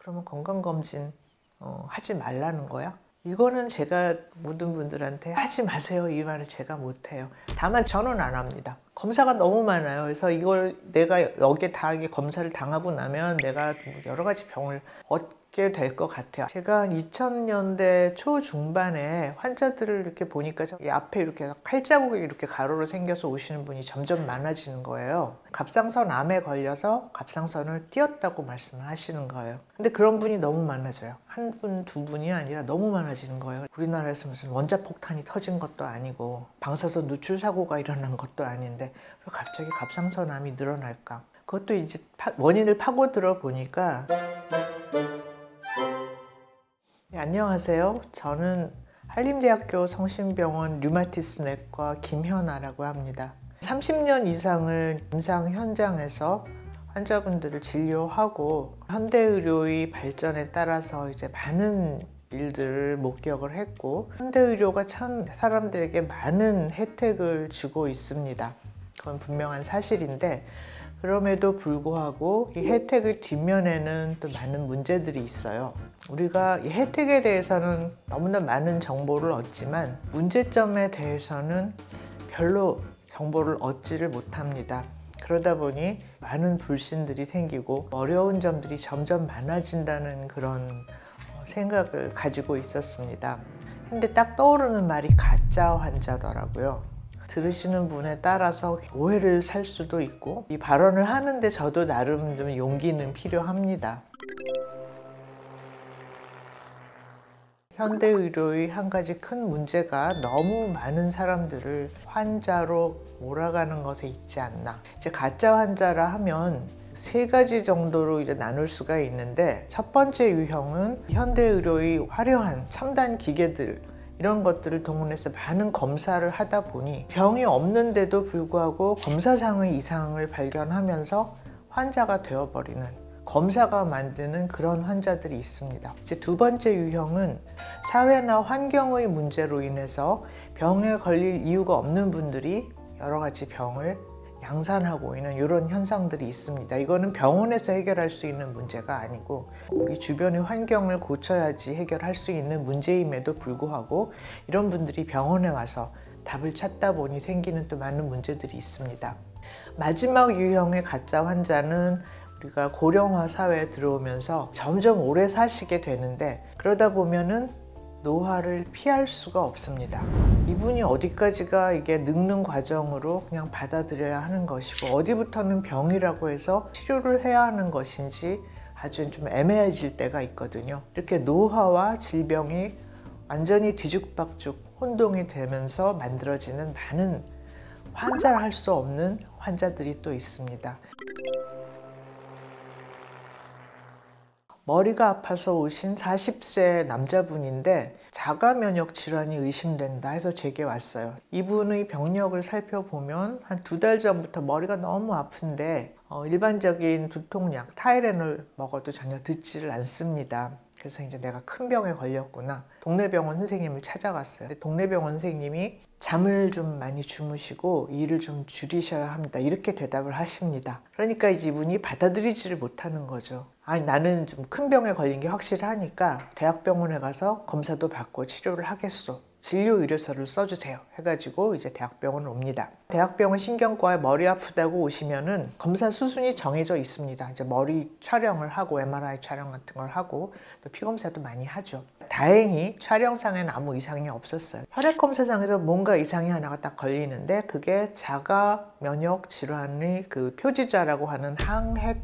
그러면 건강검진 하지 말라는 거야? 이거는 제가 모든 분들한테 하지 마세요 이 말을 제가 못해요. 다만 저는 안 합니다. 검사가 너무 많아요. 그래서 이걸 내가 여기에 다 검사를 당하고 나면 내가 여러 가지 병을 얻게 될 것 같아요. 제가 2000년대 초중반에 환자들을 이렇게 보니까 이 앞에 이렇게 칼자국이 이렇게 가로로 생겨서 오시는 분이 점점 많아지는 거예요. 갑상선 암에 걸려서 갑상선을 띄었다고 말씀을 하시는 거예요. 근데 그런 분이 너무 많아져요. 한 분, 두 분이 아니라 너무 많아지는 거예요. 우리나라에서 무슨 원자폭탄이 터진 것도 아니고 방사선 누출 사고가 일어난 것도 아닌데 왜 갑자기 갑상선 암이 늘어날까? 그것도 이제 원인을 파고들어 보니까. 네, 안녕하세요. 저는 한림대학교 성심병원 류마티스 내과 김현아라고 합니다. 30년 이상을 임상 현장에서 환자분들을 진료하고 현대의료의 발전에 따라서 이제 많은 일들을 목격을 했고 현대의료가 참 사람들에게 많은 혜택을 주고 있습니다. 그건 분명한 사실인데 그럼에도 불구하고 이 혜택의 뒷면에는 또 많은 문제들이 있어요. 우리가 이 혜택에 대해서는 너무나 많은 정보를 얻지만 문제점에 대해서는 별로 정보를 얻지를 못합니다. 그러다 보니 많은 불신들이 생기고 어려운 점들이 점점 많아진다는 그런 생각을 가지고 있었습니다. 근데 딱 떠오르는 말이 가짜 환자더라고요. 들으시는 분에 따라서 오해를 살 수도 있고 이 발언을 하는데 저도 나름 좀 용기는 필요합니다. 현대의료의 한 가지 큰 문제가 너무 많은 사람들을 환자로 몰아가는 것에 있지 않나. 이제 가짜 환자라 하면 세 가지 정도로 이제 나눌 수가 있는데 첫 번째 유형은 현대의료의 화려한 첨단 기계들 이런 것들을 동원해서 많은 검사를 하다 보니 병이 없는데도 불구하고 검사상의 이상을 발견하면서 환자가 되어버리는 검사가 만드는 그런 환자들이 있습니다. 이제 두 번째 유형은 사회나 환경의 문제로 인해서 병에 걸릴 이유가 없는 분들이 여러 가지 병을 양산하고 있는 이런 현상들이 있습니다. 이거는 병원에서 해결할 수 있는 문제가 아니고 우리 주변의 환경을 고쳐야지 해결할 수 있는 문제임에도 불구하고 이런 분들이 병원에 와서 답을 찾다 보니 생기는 또 많은 문제들이 있습니다. 마지막 유형의 가짜 환자는 우리가 고령화 사회에 들어오면서 점점 오래 사시게 되는데 그러다 보면은 노화를 피할 수가 없습니다. 이분이 어디까지가 이게 늙는 과정으로 그냥 받아들여야 하는 것이고 어디부터는 병이라고 해서 치료를 해야 하는 것인지 아주 좀 애매해질 때가 있거든요. 이렇게 노화와 질병이 완전히 뒤죽박죽 혼동이 되면서 만들어지는 많은 환자를 할 수 없는 환자들이 또 있습니다. 머리가 아파서 오신 40세 남자분인데 자가 면역 질환이 의심된다 해서 제게 왔어요. 이분의 병력을 살펴보면 한 2달 전부터 머리가 너무 아픈데 일반적인 두통약 타이레놀 먹어도 전혀 듣지를 않습니다. 그래서 이제 내가 큰 병에 걸렸구나. 동네 병원 선생님을 찾아갔어요. 동네 병원 선생님이 잠을 좀 많이 주무시고 일을 좀 줄이셔야 합니다. 이렇게 대답을 하십니다. 그러니까 이분이 받아들이지를 못하는 거죠. 아니 나는 좀 큰 병에 걸린 게 확실하니까 대학병원에 가서 검사도 받고 치료를 하겠소. 진료 의료서를 써주세요 해가지고 이제 대학병원을 옵니다. 대학병원 신경과에 머리 아프다고 오시면은 검사 수순이 정해져 있습니다. 이제 머리 촬영을 하고 MRI 촬영 같은 걸 하고 또 피검사도 많이 하죠. 다행히 촬영상에는 아무 이상이 없었어요. 혈액검사상에서 뭔가 이상이 하나가 딱 걸리는데 그게 자가 면역 질환의 그 표지자라고 하는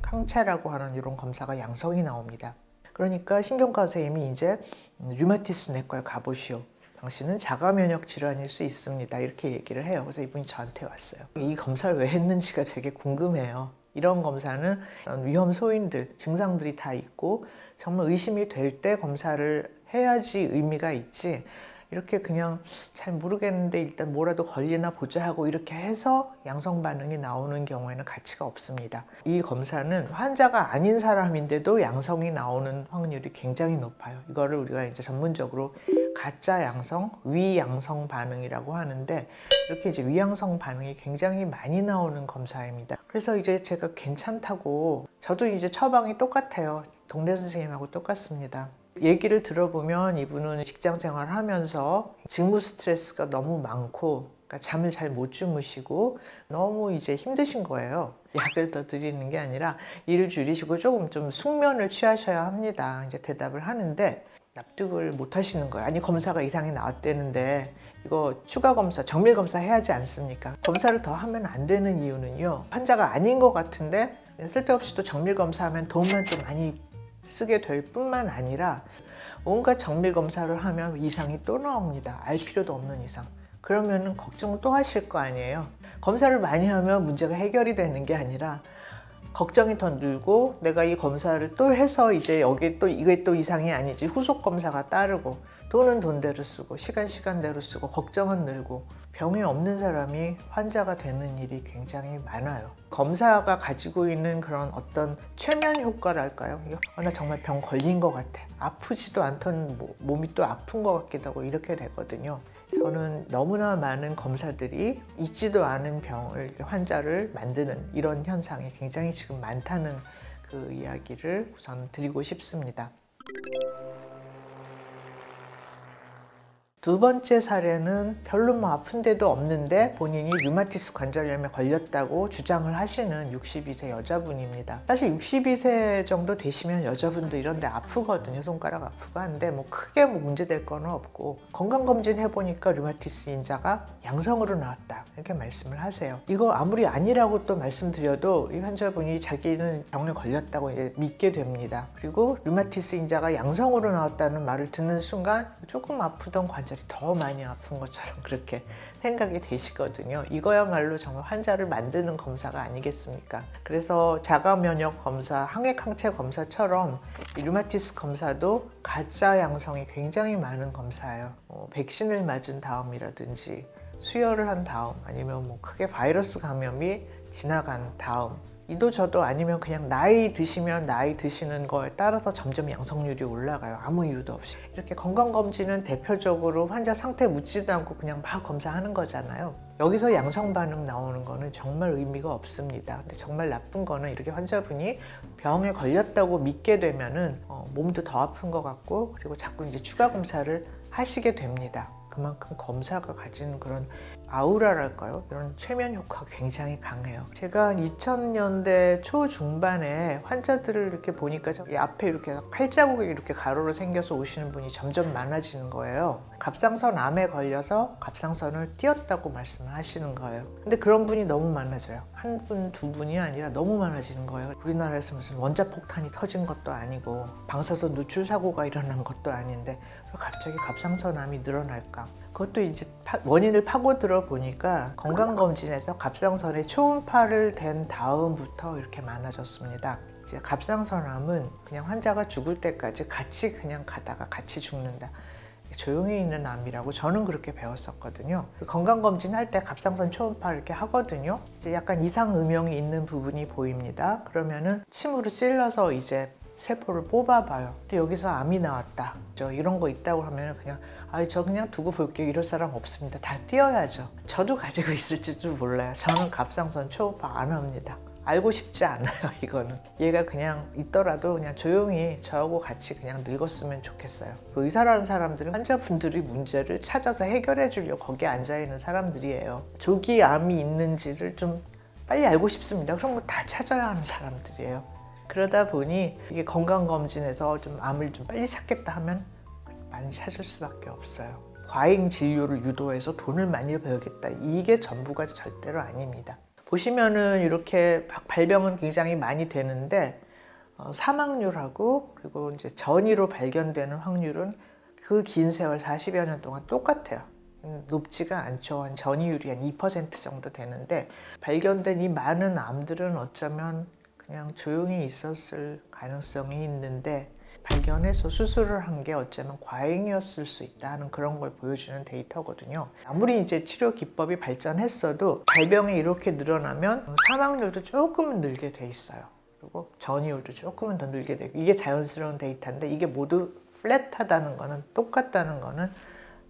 항체라고 하는 이런 검사가 양성이 나옵니다. 그러니까 신경과 선생님이 이제 류마티스 내과에 가보시오. 당신은 자가 면역 질환일 수 있습니다. 이렇게 얘기를 해요. 그래서 이분이 저한테 왔어요. 이 검사를 왜 했는지가 되게 궁금해요. 이런 검사는 위험 소인들, 증상들이 다 있고 정말 의심이 될 때 검사를 해야지 의미가 있지 이렇게 그냥 잘 모르겠는데 일단 뭐라도 걸리나 보자 하고 이렇게 해서 양성 반응이 나오는 경우에는 가치가 없습니다. 이 검사는 환자가 아닌 사람인데도 양성이 나오는 확률이 굉장히 높아요. 이거를 우리가 이제 전문적으로 가짜 양성, 위양성 반응이라고 하는데 이렇게 이제 위양성 반응이 굉장히 많이 나오는 검사입니다. 그래서 이제 제가 괜찮다고, 저도 이제 처방이 똑같아요. 동네 선생님하고 똑같습니다. 얘기를 들어보면 이분은 직장 생활을 하면서 직무 스트레스가 너무 많고, 그러니까 잠을 잘 못 주무시고 너무 이제 힘드신 거예요. 약을 더 드리는 게 아니라 일을 줄이시고 조금 좀 숙면을 취하셔야 합니다. 이제 대답을 하는데 납득을 못 하시는 거예요. 아니, 검사가 이상이 나왔다는데 이거 추가 검사, 정밀 검사 해야지 않습니까? 검사를 더 하면 안 되는 이유는요, 환자가 아닌 것 같은데 쓸데없이 또 정밀 검사하면 돈만 또 많이 쓰게 될 뿐만 아니라 온갖 정밀 검사를 하면 이상이 또 나옵니다. 알 필요도 없는 이상. 그러면 걱정을 또 하실 거 아니에요. 검사를 많이 하면 문제가 해결이 되는 게 아니라 걱정이 더 늘고, 내가 이 검사를 또 해서 이제 여기 또 이게 또 이상이 아니지 후속 검사가 따르고, 돈은 돈대로 쓰고 시간대로 쓰고 걱정은 늘고, 병이 없는 사람이 환자가 되는 일이 굉장히 많아요. 검사가 가지고 있는 그런 어떤 최면 효과랄까요? 나 정말 병 걸린 것 같아, 아프지도 않던 몸이 또 아픈 것 같기도 하고 이렇게 되거든요. 저는 너무나 많은 검사들이 있지도 않은 병을, 환자를 만드는 이런 현상이 굉장히 지금 많다는 그 이야기를 우선 드리고 싶습니다. 두 번째 사례는 별로 뭐 아픈 데도 없는데 본인이 류마티스 관절염에 걸렸다고 주장을 하시는 62세 여자분입니다. 사실 62세 정도 되시면 여자분들 이런 데 아프거든요. 손가락 아프고 한데 뭐 크게 뭐 문제될 거는 없고, 건강검진 해보니까 류마티스 인자가 양성으로 나왔다 이렇게 말씀을 하세요. 이거 아무리 아니라고 또 말씀드려도 이 환자분이 자기는 병에 걸렸다고 이제 믿게 됩니다. 그리고 류마티스 인자가 양성으로 나왔다는 말을 듣는 순간 조금 아프던 관절이 더 많이 아픈 것처럼 그렇게 생각이 되시거든요. 이거야말로 정말 환자를 만드는 검사가 아니겠습니까? 그래서 자가면역 검사, 항액항체 검사처럼 이 류마티스 검사도 가짜 양성이 굉장히 많은 검사예요. 백신을 맞은 다음이라든지 수혈을 한 다음, 아니면 뭐 크게 바이러스 감염이 지나간 다음, 이도저도 아니면 그냥 나이 드시면 나이 드시는 거에 따라서 점점 양성률이 올라가요. 아무 이유도 없이. 이렇게 건강검진은 대표적으로 환자 상태 묻지도 않고 그냥 막 검사하는 거잖아요. 여기서 양성 반응 나오는 거는 정말 의미가 없습니다. 근데 정말 나쁜 거는 이렇게 환자분이 병에 걸렸다고 믿게 되면은 몸도 더 아픈 것 같고, 그리고 자꾸 이제 추가 검사를 하시게 됩니다. 그만큼 검사가 가진 그런 아우라랄까요? 이런 최면 효과가 굉장히 강해요. 제가 2000년대 초중반에 환자들을 이렇게 보니까 이 앞에 이렇게 칼자국이 이렇게 가로로 생겨서 오시는 분이 점점 많아지는 거예요. 갑상선 암에 걸려서 갑상선을 띄었다고 말씀을 하시는 거예요. 근데 그런 분이 너무 많아져요. 한 분, 두 분이 아니라 너무 많아지는 거예요. 우리나라에서 무슨 원자폭탄이 터진 것도 아니고 방사선 누출 사고가 일어난 것도 아닌데 왜 갑자기 갑상선암이 늘어날까? 그것도 이제 원인을 파고들어 보니까 건강검진에서 갑상선에 초음파를 댄 다음부터 이렇게 많아졌습니다. 이제 갑상선암은 그냥 환자가 죽을 때까지 같이 그냥 가다가 같이 죽는다, 조용히 있는 암이라고 저는 그렇게 배웠었거든요. 건강검진 할 때 갑상선 초음파 이렇게 하거든요. 이제 약간 이상 음영이 있는 부분이 보입니다. 그러면은 침으로 찔러서 이제 세포를 뽑아봐요. 근데 여기서 암이 나왔다, 이런 거 있다고 하면 그냥 저 그냥 두고 볼게요, 이럴 사람 없습니다. 다 띄어야죠. 저도 가지고 있을지도 몰라요. 저는 갑상선 초음파 안 합니다. 알고 싶지 않아요. 이거는 얘가 그냥 있더라도 그냥 조용히 저하고 같이 그냥 늙었으면 좋겠어요. 그 의사라는 사람들은 환자분들의 문제를 찾아서 해결해 주려고 거기에 앉아 있는 사람들이에요. 조기 암이 있는지를 좀 빨리 알고 싶습니다. 그런 거 다 찾아야 하는 사람들이에요. 그러다 보니 이게 건강검진에서 좀 암을 좀 빨리 찾겠다 하면 많이 찾을 수밖에 없어요. 과잉 진료를 유도해서 돈을 많이 벌겠다, 이게 전부가 절대로 아닙니다. 보시면은 이렇게 발병은 굉장히 많이 되는데 사망률하고 그리고 이제 전이로 발견되는 확률은 그 긴 세월 40여 년 동안 똑같아요. 높지가 않죠. 한 전이율이 한 2% 정도 되는데, 발견된 이 많은 암들은 어쩌면 그냥 조용히 있었을 가능성이 있는데 발견해서 수술을 한 게 어쩌면 과잉이었을 수 있다는 그런 걸 보여주는 데이터거든요. 아무리 이제 치료 기법이 발전했어도 발병이 이렇게 늘어나면 사망률도 조금은 늘게 돼 있어요. 그리고 전이율도 조금은 더 늘게 되고, 이게 자연스러운 데이터인데 이게 모두 플랫하다는 거는, 똑같다는 거는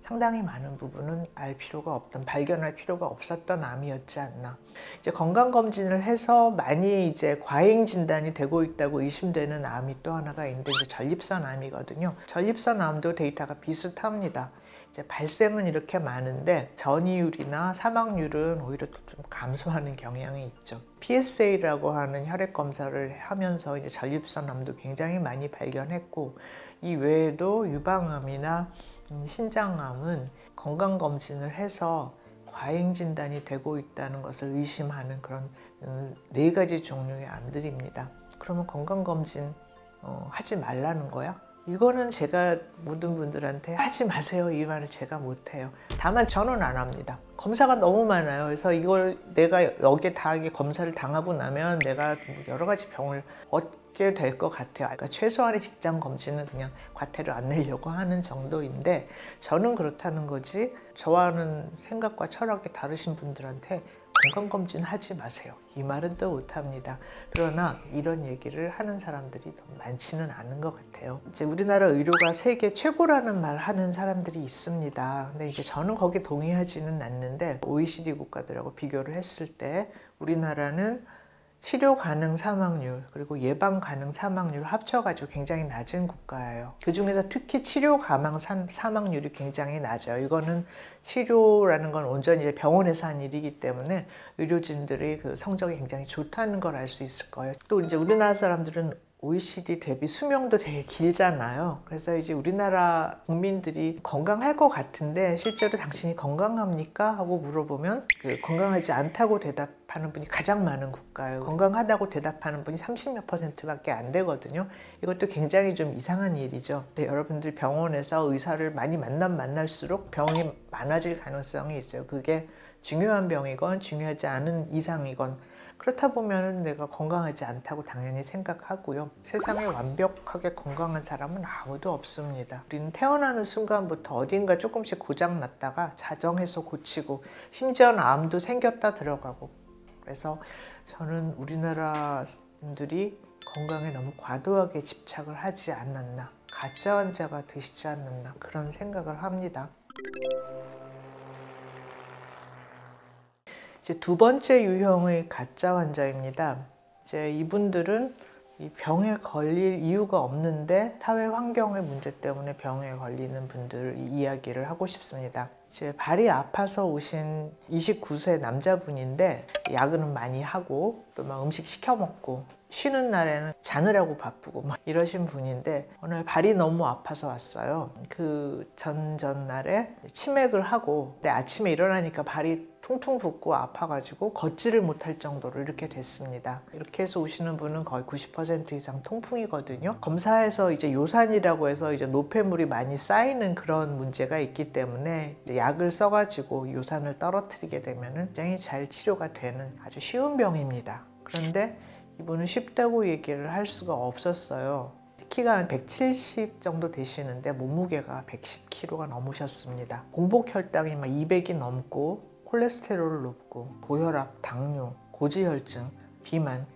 상당히 많은 부분은 알 필요가 없던, 발견할 필요가 없었던 암이었지 않나. 이제 건강검진을 해서 많이 이제 과잉 진단이 되고 있다고 의심되는 암이 또 하나가 있는데 이제 전립선 암이거든요. 전립선 암도 데이터가 비슷합니다. 이제 발생은 이렇게 많은데 전이율이나 사망률은 오히려 좀 감소하는 경향이 있죠. PSA라고 하는 혈액 검사를 하면서 이제 전립선 암도 굉장히 많이 발견했고, 이 외에도 유방암이나 신장암은 건강검진을 해서 과잉 진단이 되고 있다는 것을 의심하는 그런 4가지 종류의 암들입니다. 그러면 건강검진 하지 말라는 거야? 이거는 제가 모든 분들한테 하지 마세요 이 말을 제가 못해요. 다만 저는 안 합니다. 검사가 너무 많아요. 그래서 이걸 내가 여기에 다 검사를 당하고 나면 내가 여러 가지 병을 얻게 될 것 같아요. 그러니까 최소한의 직장 검진은 그냥 과태료 안 내려고 하는 정도인데, 저는 그렇다는 거지 저와는 생각과 철학이 다르신 분들한테 건강검진 하지 마세요 이 말은 또 못합니다. 그러나 이런 얘기를 하는 사람들이 많지는 않은 것 같아요. 이제 우리나라 의료가 세계 최고라는 말 하는 사람들이 있습니다. 근데 이제 저는 거기에 동의하지는 않는데, OECD 국가들하고 비교를 했을 때 우리나라는 치료 가능 사망률 그리고 예방 가능 사망률 합쳐가지고 굉장히 낮은 국가예요. 그 중에서 특히 치료 가능 사망률이 굉장히 낮아요. 이거는 치료라는 건 온전히 이제 병원에서 한 일이기 때문에 의료진들의 그 성적이 굉장히 좋다는 걸 알 수 있을 거예요. 또 이제 우리나라 사람들은 OECD 대비 수명도 되게 길잖아요. 그래서 이제 우리나라 국민들이 건강할 것 같은데 실제로 당신이 건강합니까? 하고 물어보면 건강하지 않다고 대답하는 분이 가장 많은 국가예요. 건강하다고 대답하는 분이 30몇 %밖에 안 되거든요. 이것도 굉장히 좀 이상한 일이죠. 여러분들 병원에서 의사를 많이 만날수록 병이 많아질 가능성이 있어요. 그게 중요한 병이건 중요하지 않은 이상이건, 그렇다 보면 내가 건강하지 않다고 당연히 생각하고요. 세상에 완벽하게 건강한 사람은 아무도 없습니다. 우리는 태어나는 순간부터 어딘가 조금씩 고장 났다가 자정해서 고치고, 심지어는 암도 생겼다 들어가고. 그래서 저는 우리나라 분들이 건강에 너무 과도하게 집착을 하지 않았나, 가짜 환자가 되시지 않았나, 그런 생각을 합니다. 이제 2번째 유형의 가짜 환자입니다. 이제 이분들은 이 병에 걸릴 이유가 없는데 사회 환경의 문제 때문에 병에 걸리는 분들 이야기를 하고 싶습니다. 이제 발이 아파서 오신 29세 남자분인데 야근은 많이 하고 또 막 음식 시켜 먹고 쉬는 날에는 자느라고 바쁘고 막 이러신 분인데, 오늘 발이 너무 아파서 왔어요. 그 전날에 치맥을 하고 근데 아침에 일어나니까 발이 퉁퉁 붓고 아파가지고 걷지를 못할 정도로 이렇게 됐습니다. 이렇게 해서 오시는 분은 거의 90% 이상 통풍이거든요. 검사에서 이제 요산이라고 해서 이제 노폐물이 많이 쌓이는 그런 문제가 있기 때문에 약을 써가지고 요산을 떨어뜨리게 되면 굉장히 잘 치료가 되는 아주 쉬운 병입니다. 그런데 이분은 쉽다고 얘기를 할 수가 없었어요. 키가 한 170 정도 되시는데 몸무게가 110kg가 넘으셨습니다. 공복혈당이 막 200이 넘고 콜레스테롤 높고 고혈압, 당뇨, 고지혈증, 비만.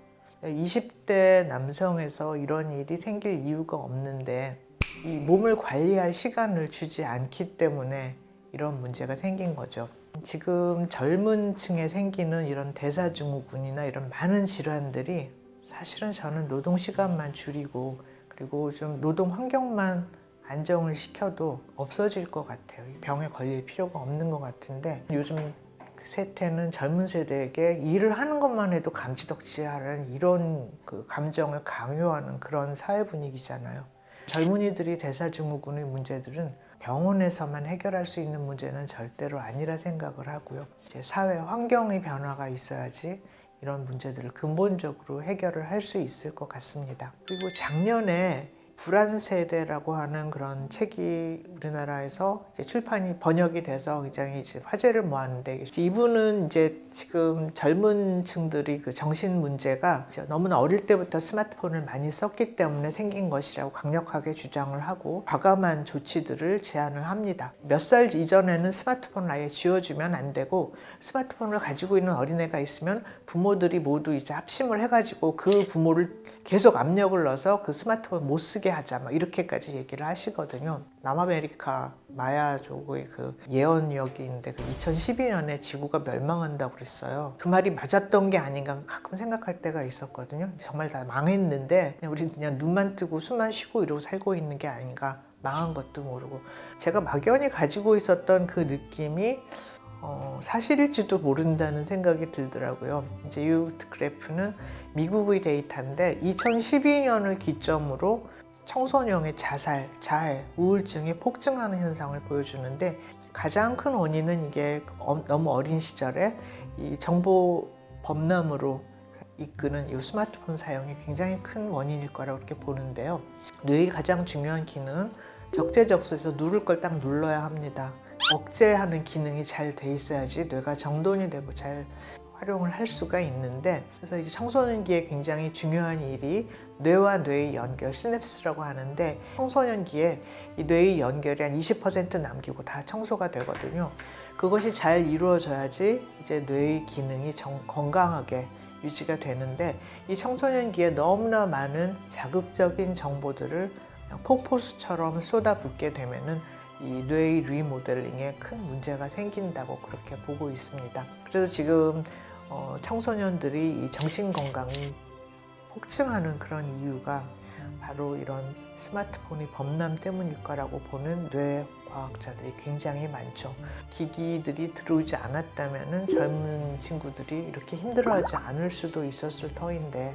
20대 남성에서 이런 일이 생길 이유가 없는데 이 몸을 관리할 시간을 주지 않기 때문에 이런 문제가 생긴 거죠. 지금 젊은 층에 생기는 이런 대사증후군이나 이런 많은 질환들이 사실은 저는 노동 시간만 줄이고 그리고 좀 노동 환경만 안정을 시켜도 없어질 것 같아요. 병에 걸릴 필요가 없는 것 같은데, 요즘 세태는 젊은 세대에게 일을 하는 것만 해도 감지덕지하는 이런 그 감정을 강요하는 그런 사회 분위기잖아요. 젊은이들이 대사증후군의 문제들은 병원에서만 해결할 수 있는 문제는 절대로 아니라 생각을 하고요. 이제 사회 환경의 변화가 있어야지 이런 문제들을 근본적으로 해결을 할 수 있을 것 같습니다. 그리고 작년에 불안 세대라고 하는 그런 책이 우리나라에서 이제 출판이 번역이 돼서 굉장히 이제 화제를 모았는데, 이분은 이제 지금 젊은 층들이 그 정신 문제가 너무나 어릴 때부터 스마트폰을 많이 썼기 때문에 생긴 것이라고 강력하게 주장을 하고 과감한 조치들을 제안을 합니다. 몇 살 이전에는 스마트폰을 아예 쥐어주면 안 되고, 스마트폰을 가지고 있는 어린애가 있으면 부모들이 모두 이제 합심을 해가지고 그 부모를 계속 압력을 넣어서 그 스마트폰 못 쓰게 쓰게 하자 막 이렇게까지 얘기를 하시거든요. 남아메리카 마야족의 그 예언력이 있는데 그 2012년에 지구가 멸망한다고 그랬어요. 그 말이 맞았던 게 아닌가 가끔 생각할 때가 있었거든요. 정말 다 망했는데 우리 그냥 눈만 뜨고 숨만 쉬고 이러고 살고 있는 게 아닌가. 망한 것도 모르고. 제가 막연히 가지고 있었던 그 느낌이 사실일지도 모른다는 생각이 들더라고요. 이제 이 그래프는 미국의 데이터인데 2012년을 기점으로 청소년의 자살, 자해, 우울증이 폭증하는 현상을 보여주는데 가장 큰 원인은 이게 너무 어린 시절에 이 정보 범람으로 이끄는 이 스마트폰 사용이 굉장히 큰 원인일 거라고 이렇게 보는데요. 뇌의 가장 중요한 기능은 적재적소에서 누를 걸 딱 눌러야 합니다. 억제하는 기능이 잘 돼 있어야지 뇌가 정돈이 되고 잘 활용을 할 수가 있는데, 그래서 이제 청소년기에 굉장히 중요한 일이 뇌와 뇌의 연결, 시냅스라고 하는데 청소년기에 이 뇌의 연결이 한 20% 남기고 다 청소가 되거든요. 그것이 잘 이루어져야지 이제 뇌의 기능이 건강하게 유지가 되는데, 이 청소년기에 너무나 많은 자극적인 정보들을 그냥 폭포수처럼 쏟아붓게 되면은 이 뇌의 리모델링에 큰 문제가 생긴다고 그렇게 보고 있습니다. 그래서 지금 청소년들이 이 정신건강이 폭증하는 그런 이유가 바로 이런 스마트폰의 범람 때문일 거라고 보는 뇌과학자들이 굉장히 많죠. 기기들이 들어오지 않았다면 젊은 친구들이 이렇게 힘들어하지 않을 수도 있었을 터인데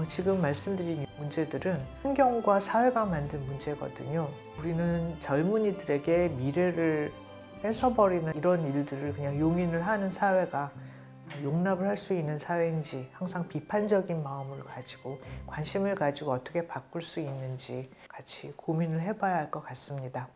지금 말씀드린 문제들은 환경과 사회가 만든 문제거든요. 우리는 젊은이들에게 미래를 뺏어버리는 이런 일들을 그냥 용인을 하는 사회가 용납을 할 수 있는 사회인지, 항상 비판적인 마음을 가지고 관심을 가지고 어떻게 바꿀 수 있는지 같이 고민을 해봐야 할 것 같습니다.